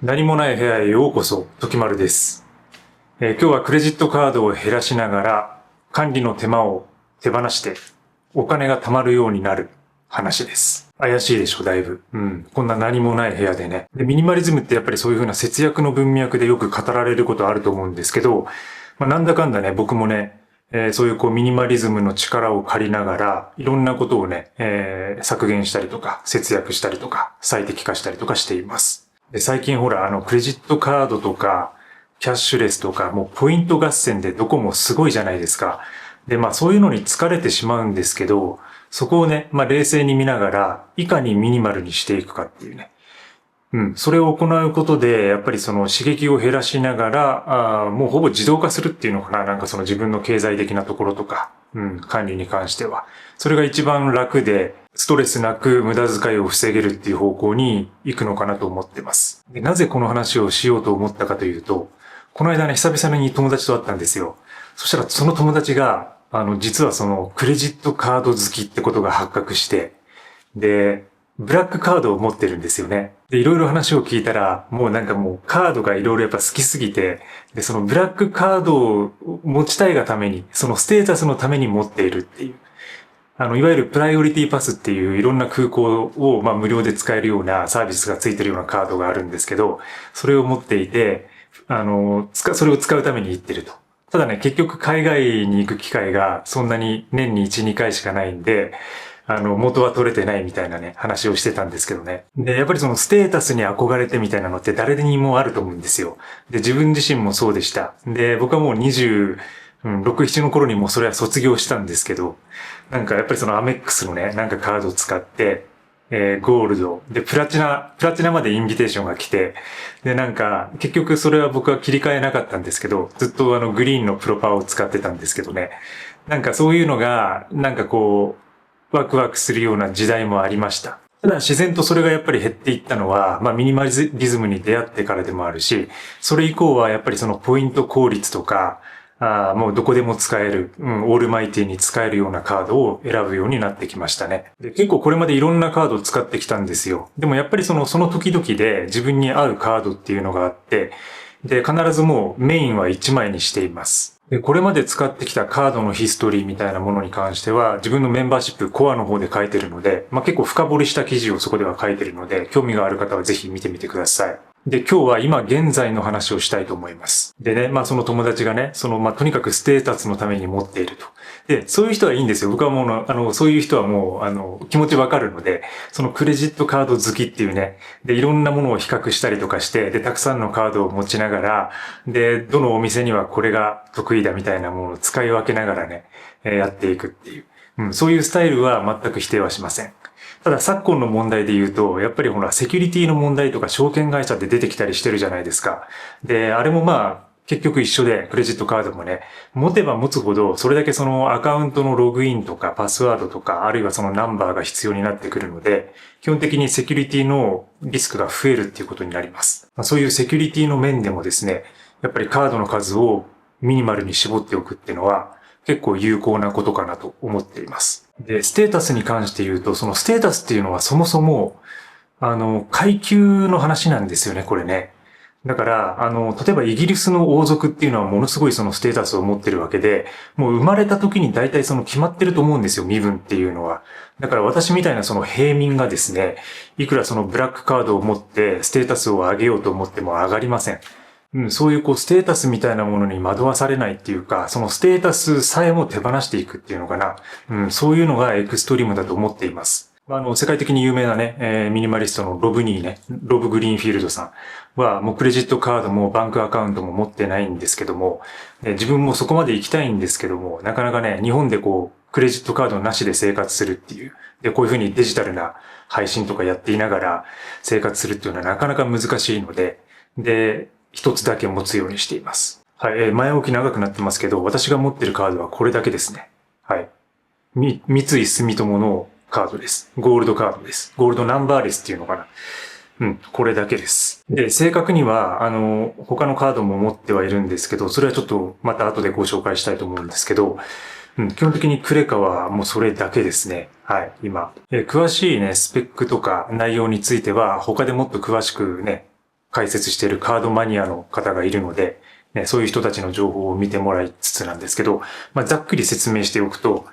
何もない部屋へようこそ、時丸です。今日はクレジットカードを減らしながら、管理の手間を手放して、お金が貯まるようになる話です。怪しいでしょ、だいぶ。こんな何もない部屋でね。で、ミニマリズムってやっぱりそういう風な節約の文脈でよく語られることあると思うんですけど、なんだかんだね、僕もね、そういうミニマリズムの力を借りながら、いろんなことをね、削減したりとか、節約したりとか、最適化したりとかしています。で、最近ほら、クレジットカードとか、キャッシュレスとか、もうポイント合戦でどこもすごいじゃないですか。で、そういうのに疲れてしまうんですけど、そこをね、冷静に見ながら、いかにミニマルにしていくかっていうね。それを行うことで、やっぱりその刺激を減らしながら、もうほぼ自動化するっていうのかな。なんかその自分の経済的なところとか、管理に関しては。それが一番楽で、ストレスなく無駄遣いを防げるっていう方向に行くのかなと思ってます。で、なぜこの話をしようと思ったかというと、この間ね、久々に友達と会ったんですよ。そしたらその友達が、実はそのクレジットカード好きってことが発覚して、で、ブラックカードを持ってるんですよね。で、いろいろ話を聞いたら、もうカードがいろいろやっぱ好きすぎて、で、そのブラックカードを持ちたいがために、そのステータスのために持っているっていう。いわゆるプライオリティパスっていういろんな空港を無料で使えるようなサービスがついてるようなカードがあるんですけど、それを持っていて、それを使うために行ってると。ただね、結局海外に行く機会がそんなに年に1、2回しかないんで、元は取れてないみたいなね、話をしてたんですけどね。で、やっぱりそのステータスに憧れてみたいなのって誰にもあると思うんですよ。で、自分自身もそうでした。で、僕はもう26、7の頃にもうそれは卒業したんですけど、やっぱりそのアメックスのね、カードを使って、ゴールド、で、プラチナまでインビテーションが来て、で、結局それは僕は切り替えなかったんですけど、ずっとグリーンのプロパを使ってたんですけどね。そういうのが、ワクワクするような時代もありました。ただ自然とそれがやっぱり減っていったのは、ミニマリズムに出会ってからでもあるし、それ以降はやっぱりそのポイント効率とか、もうどこでも使える、オールマイティに使えるようなカードを選ぶようになってきましたね。で、結構これまでいろんなカードを使ってきたんですよ。でもやっぱりその時々で自分に合うカードっていうのがあって、で、必ずもうメインは1枚にしています。で、これまで使ってきたカードのヒストリーみたいなものに関しては、自分のメンバーシップコアの方で書いてるので、結構深掘りした記事をそこでは書いてるので、興味がある方はぜひ見てみてください。で、今日は今現在の話をしたいと思います。でね、その友達がね、とにかくステータスのために持っていると。で、そういう人はいいんですよ。僕はもう、そういう人はもう、気持ちわかるので、そのクレジットカード好きっていうね、で、いろんなものを比較したりとかして、で、たくさんのカードを持ちながら、で、どのお店にはこれが得意だみたいなものを使い分けながらね、やっていくっていう。そういうスタイルは全く否定はしません。ただ昨今の問題で言うと、やっぱりほら、セキュリティの問題とか証券会社で出てきたりしてるじゃないですか。で、あれも結局一緒で、クレジットカードもね、持てば持つほど、それだけそのアカウントのログインとかパスワードとか、あるいはそのナンバーが必要になってくるので、基本的にセキュリティのリスクが増えるっていうことになります。そういうセキュリティの面でもですね、やっぱりカードの数をミニマルに絞っておくっていうのは、結構有効なことかなと思っています。で、ステータスに関して言うと、そのステータスっていうのはそもそも、階級の話なんですよね、これね。だから、例えばイギリスの王族っていうのはものすごいそのステータスを持ってるわけで、もう生まれた時に大体その決まってると思うんですよ、身分っていうのは。だから私みたいなその平民がですね、いくらそのブラックカードを持ってステータスを上げようと思っても上がりません。そういうステータスみたいなものに惑わされないっていうか、そのステータスさえも手放していくっていうのかな。そういうのがエクストリームだと思っています。世界的に有名なね、ミニマリストのロブニーね、ロブ・グリーンフィールドさんは、もうクレジットカードもバンクアカウントも持ってないんですけども、自分もそこまで行きたいんですけども、なかなかね、日本でクレジットカードなしで生活するっていう、で、こういうふうにデジタルな配信とかやっていながら生活するっていうのはなかなか難しいので、で、一つだけ持つようにしています。はい、前置き長くなってますけど、私が持ってるカードはこれだけですね。はい。三井住友のカードです。ゴールドカードです。ゴールドナンバーレスっていうのかな。これだけです。で、正確には、他のカードも持ってはいるんですけど、それはちょっとまた後でご紹介したいと思うんですけど、基本的にクレカはもうそれだけですね。はい、今。詳しいね、スペックとか内容については、他でもっと詳しくね、解説しているカードマニアの方がいるので、ね、そういう人たちの情報を見てもらいつつなんですけど、ざっくり説明しておくと、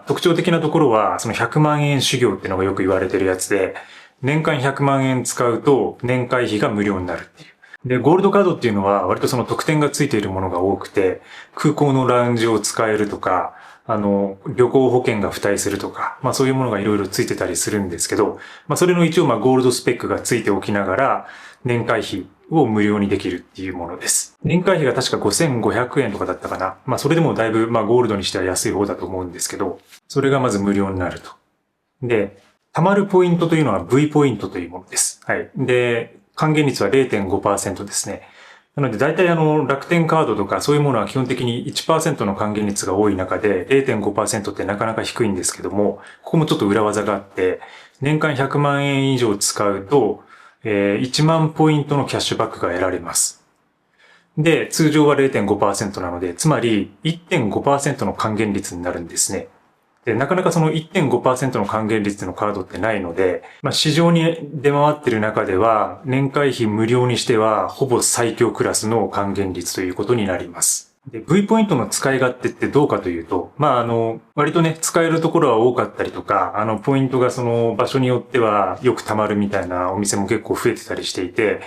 特徴的なところは、その100万円修行っていうのがよく言われてるやつで、年間100万円使うと年会費が無料になるっていう。で、ゴールドカードっていうのは割とその特典がついているものが多くて、空港のラウンジを使えるとか、旅行保険が付帯するとか、そういうものがいろいろついてたりするんですけど、それの一応ゴールドスペックがついておきながら、年会費を無料にできるっていうものです。年会費が確か5500円とかだったかな。それでもだいぶゴールドにしては安い方だと思うんですけど、それがまず無料になると。で、貯まるポイントというのは V ポイントというものです。はい。で、還元率は 0.5% ですね。なので大体楽天カードとかそういうものは基本的に 1% の還元率が多い中で 0.5% ってなかなか低いんですけども、ここもちょっと裏技があって、年間100万円以上使うと、1万ポイントのキャッシュバックが得られます。で、通常は 0.5% なので、つまり 1.5% の還元率になるんですね。で、なかなかその 1.5% の還元率のカードってないので、市場に出回っている中では、年会費無料にしては、ほぼ最強クラスの還元率ということになります。で、V ポイントの使い勝手ってどうかというと、割とね、使えるところは多かったりとか、ポイントがその場所によってはよく貯まるみたいなお店も結構増えてたりしていて、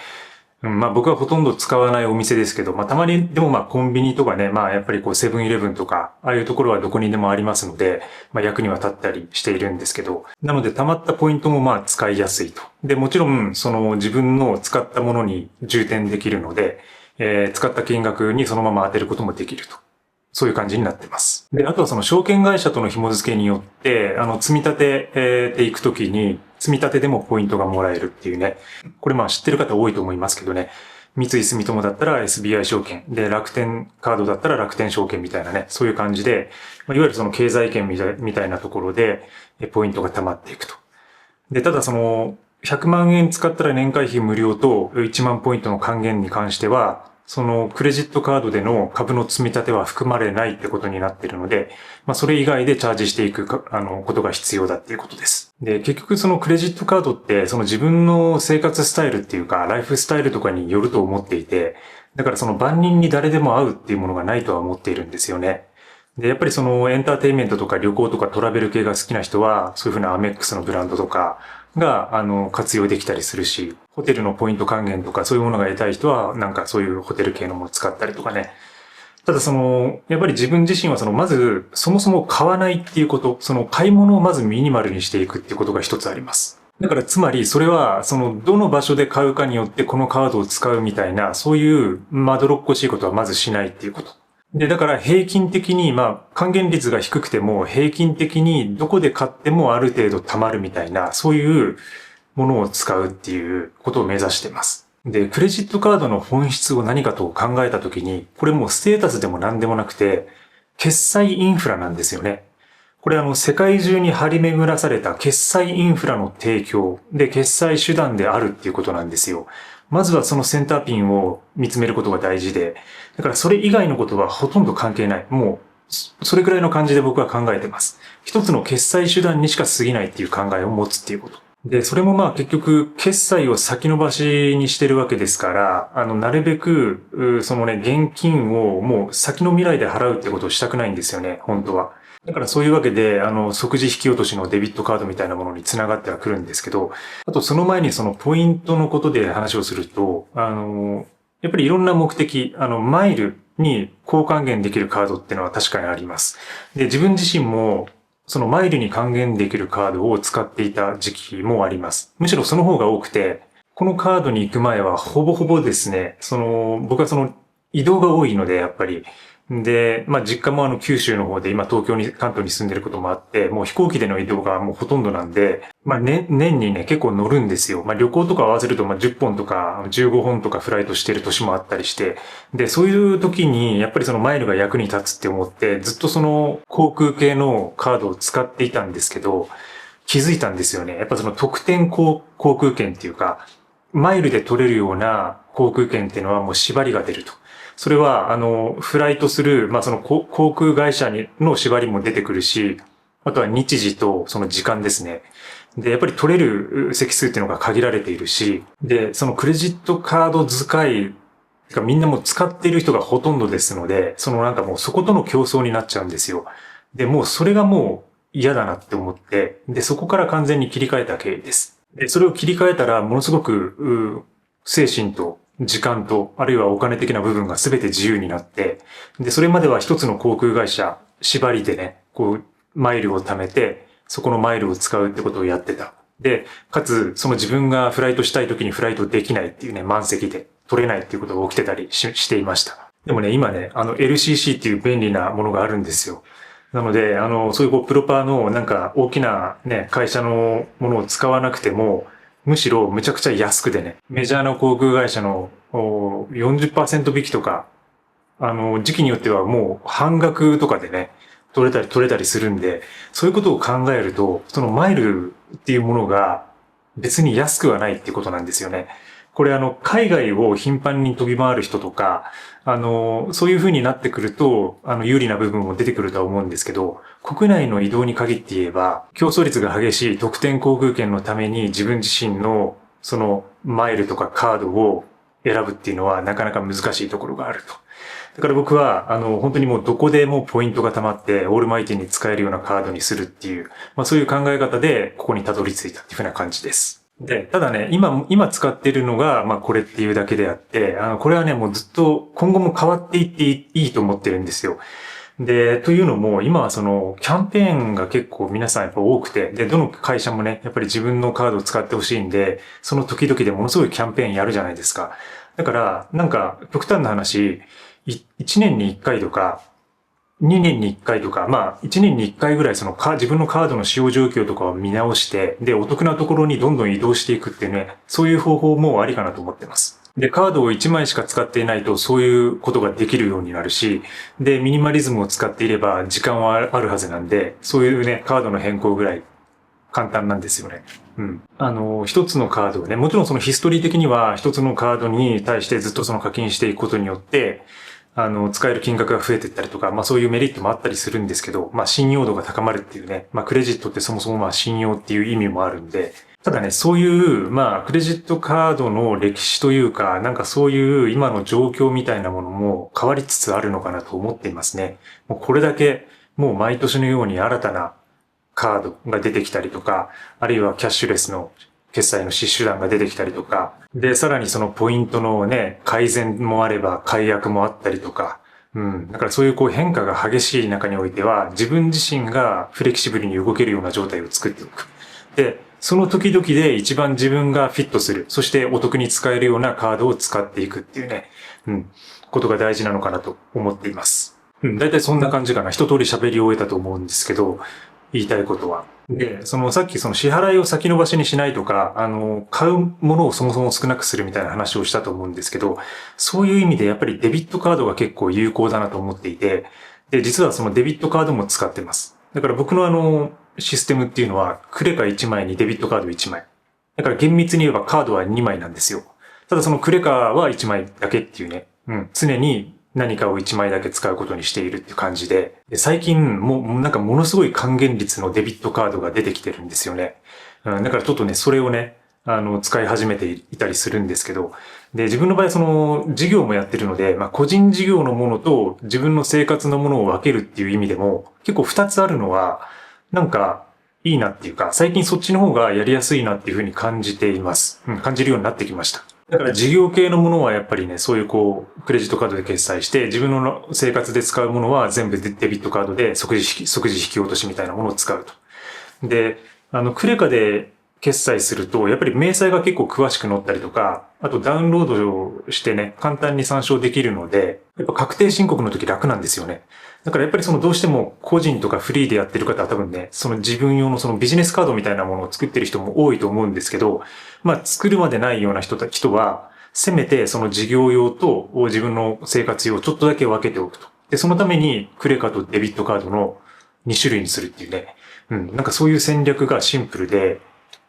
僕はほとんど使わないお店ですけど、たまにでもコンビニとかね、やっぱりセブンイレブンとか、ああいうところはどこにでもありますので、役には立ったりしているんですけど、なので溜まったポイントも使いやすいと。で、もちろん、その自分の使ったものに充填できるので、使った金額にそのまま当てることもできると。そういう感じになってます。で、あとはその証券会社との紐付けによって、積み立てていくときに、積み立てでもポイントがもらえるっていうね。これ知ってる方多いと思いますけどね。三井住友だったら SBI 証券。で、楽天カードだったら楽天証券みたいなね。そういう感じで、いわゆるその経済圏みたいなところで、ポイントが溜まっていくと。で、ただその、100万円使ったら年会費無料と1万ポイントの還元に関しては、そのクレジットカードでの株の積み立ては含まれないってことになっているので、それ以外でチャージしていくことが必要だっていうことです。で、結局そのクレジットカードってその自分の生活スタイルっていうか、ライフスタイルとかによると思っていて、だからその万人に誰でも合うっていうものがないとは思っているんですよね。で、やっぱりそのエンターテインメントとか旅行とかトラベル系が好きな人は、そういうふうなアメックスのブランドとかが、活用できたりするし、ホテルのポイント還元とかそういうものが得たい人は、そういうホテル系のものを使ったりとかね。ただやっぱり自分自身はまず、そもそも買わないっていうこと、買い物をまずミニマルにしていくっていうことが一つあります。だからつまりそれは、どの場所で買うかによってこのカードを使うみたいな、そういうまどろっこしいことはまずしないっていうこと。で、だから平均的に、還元率が低くても平均的にどこで買ってもある程度貯まるみたいな、そういうものを使うっていうことを目指しています。で、クレジットカードの本質を何かと考えたときに、これもうステータスでも何でもなくて、決済インフラなんですよね。これ世界中に張り巡らされた決済インフラの提供で決済手段であるっていうことなんですよ。まずはそのセンターピンを見つめることが大事で、だからそれ以外のことはほとんど関係ない。もう、それくらいの感じで僕は考えてます。一つの決済手段にしか過ぎないっていう考えを持つっていうこと。で、それも結局、決済を先延ばしにしてるわけですから、なるべく、現金をもう先の未来で払うってことをしたくないんですよね、本当は。だからそういうわけで、即時引き落としのデビットカードみたいなものに繋がってはくるんですけど、あとその前にポイントのことで話をすると、やっぱりいろんな目的、マイルに高還元できるカードっていうのは確かにあります。で、自分自身も、マイルに還元できるカードを使っていた時期もあります。むしろその方が多くて、このカードに行く前はほぼほぼですね、僕は移動が多いので、やっぱり、で、実家も九州の方で今関東に住んでることもあって、もう飛行機での移動がもうほとんどなんで、年にね、結構乗るんですよ。旅行とか合わせると10本とか15本とかフライトしてる年もあったりして、で、そういう時にやっぱりマイルが役に立つって思って、ずっと航空系のカードを使っていたんですけど、気づいたんですよね。やっぱ特典航空券っていうか、マイルで取れるような航空券っていうのはもう縛りが出ると。それは、フライトする、航空会社の縛りも出てくるし、あとは日時とその時間ですね。で、やっぱり取れる席数っていうのが限られているし、で、そのクレジットカード使いがみんなもう使っている人がほとんどですので、そのなんかもうそことの競争になっちゃうんですよ。で、もうそれがもう嫌だなって思って、で、そこから完全に切り替えた経緯です。で、それを切り替えたら、ものすごく、精神と時間と、あるいはお金的な部分が全て自由になって、で、それまでは一つの航空会社、縛りでね、こう、マイルを貯めて、そこのマイルを使うってことをやってた。で、かつ、その自分がフライトしたい時にフライトできないっていうね、満席で取れないっていうことが起きてたりしていました。でもね、今ね、LCC っていう便利なものがあるんですよ。なので、そういうこう、プロパーのなんか大きなね、会社のものを使わなくても、むしろむちゃくちゃ安くでね、メジャーな航空会社の40% 引きとか、時期によってはもう半額とかでね、取れたりするんで、そういうことを考えると、そのマイルっていうものが別に安くはないっていうことなんですよね。これ海外を頻繁に飛び回る人とか、そういう風になってくると、有利な部分も出てくるとは思うんですけど、国内の移動に限って言えば、競争率が激しい特典航空券のために自分自身の、その、マイルとかカードを選ぶっていうのはなかなか難しいところがあると。だから僕は、本当にもうどこでもポイントが溜まって、オールマイティに使えるようなカードにするっていう、そういう考え方で、ここにたどり着いたっていうふうな感じです。で、ただね、今使ってるのが、これっていうだけであって、これはね、もうずっと今後も変わっていっていいと思ってるんですよ。で、というのも、今はその、キャンペーンが結構皆さんやっぱ多くて、で、どの会社もね、やっぱり自分のカードを使ってほしいんで、その時々でものすごいキャンペーンやるじゃないですか。だから、なんか、極端な話、1年に1回とか、2年に1回とか、1年に1回ぐらいその自分のカードの使用状況とかを見直して、で、お得なところにどんどん移動していくっていうね、そういう方法もありかなと思ってます。で、カードを1枚しか使っていないとそういうことができるようになるし、で、ミニマリズムを使っていれば時間はあるはずなんで、そういうね、カードの変更ぐらい簡単なんですよね。うん。一つのカードをね、もちろんそのヒストリー的には一つのカードに対してずっとその課金していくことによって、使える金額が増えていったりとか、そういうメリットもあったりするんですけど、信用度が高まるっていうね、クレジットってそもそも信用っていう意味もあるんで、ただね、そういう、クレジットカードの歴史というか、なんかそういう今の状況みたいなものも変わりつつあるのかなと思っていますね。もうこれだけ、もう毎年のように新たなカードが出てきたりとか、あるいはキャッシュレスの決済の手段が出てきたりとか、で、さらにそのポイントのね、改善もあれば解約もあったりとか、だからそういうこう変化が激しい中においては、自分自身がフレキシブルに動けるような状態を作っておく。で、その時々で一番自分がフィットする、そしてお得に使えるようなカードを使っていくっていうね、ことが大事なのかなと思っています。だいたいそんな感じかな。一通り喋り終えたと思うんですけど、言いたいことは。で、さっきその支払いを先延ばしにしないとか、買うものをそもそも少なくするみたいな話をしたと思うんですけど、そういう意味でやっぱりデビットカードが結構有効だなと思っていて、で、実はそのデビットカードも使ってます。だから僕のシステムっていうのは、クレカ1枚にデビットカード1枚。だから厳密に言えばカードは2枚なんですよ。ただそのクレカは1枚だけっていうね、常に何かを1枚だけ使うことにしているっていう感じで、最近なんかものすごい還元率のデビットカードが出てきてるんですよね。だからちょっとね、それをね、使い始めていたりするんですけど、で、自分の場合その事業もやってるので、個人事業のものと自分の生活のものを分けるっていう意味でも、結構2つあるのは、なんかいいなっていうか、最近そっちの方がやりやすいなっていうふうに感じています。感じるようになってきました。だから事業系のものはやっぱりね、そういうクレジットカードで決済して、自分の生活で使うものは全部デビットカードで即時引き落としみたいなものを使うと。で、クレカで決済すると、やっぱり明細が結構詳しく載ったりとか、あとダウンロードしてね、簡単に参照できるので、やっぱ確定申告の時楽なんですよね。だからやっぱりどうしても個人とかフリーでやってる方は多分ね、その自分用のそのビジネスカードみたいなものを作ってる人も多いと思うんですけど、作るまでないような人は、せめてその事業用と自分の生活用をちょっとだけ分けておくと。で、そのためにクレカとデビットカードの2種類にするっていうね。なんかそういう戦略がシンプルで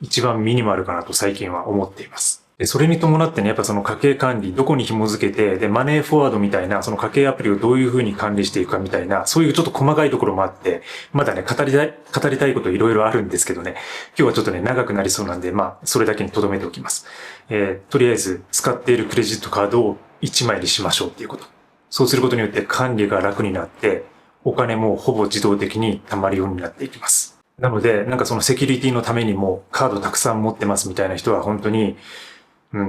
一番ミニマルかなと最近は思っています。で、それに伴ってね、やっぱその家計管理、どこに紐づけて、で、マネーフォワードみたいな、その家計アプリをどういうふうに管理していくかみたいな、そういうちょっと細かいところもあって、まだね、語りたいこといろいろあるんですけどね、今日はちょっとね、長くなりそうなんで、それだけに留めておきます。とりあえず、使っているクレジットカードを1枚にしましょうっていうこと。そうすることによって管理が楽になって、お金もほぼ自動的に貯まるようになっていきます。なので、なんかそのセキュリティのためにもカードたくさん持ってますみたいな人は本当に、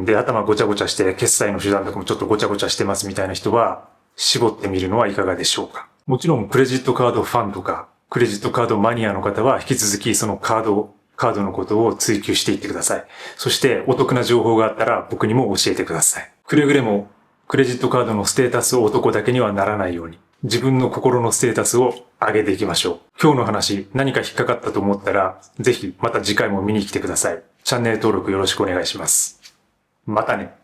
で、頭ごちゃごちゃして、決済の手段とかもちょっとごちゃごちゃしてますみたいな人は、絞ってみるのはいかがでしょうか。もちろん、クレジットカードファンとか、クレジットカードマニアの方は、引き続きそのカードのことを追求していってください。そして、お得な情報があったら、僕にも教えてください。くれぐれも、クレジットカードのステータスを男だけにはならないように、自分の心のステータスを上げていきましょう。今日の話、何か引っかかったと思ったら、ぜひまた次回も見に来てください。チャンネル登録よろしくお願いします。またね。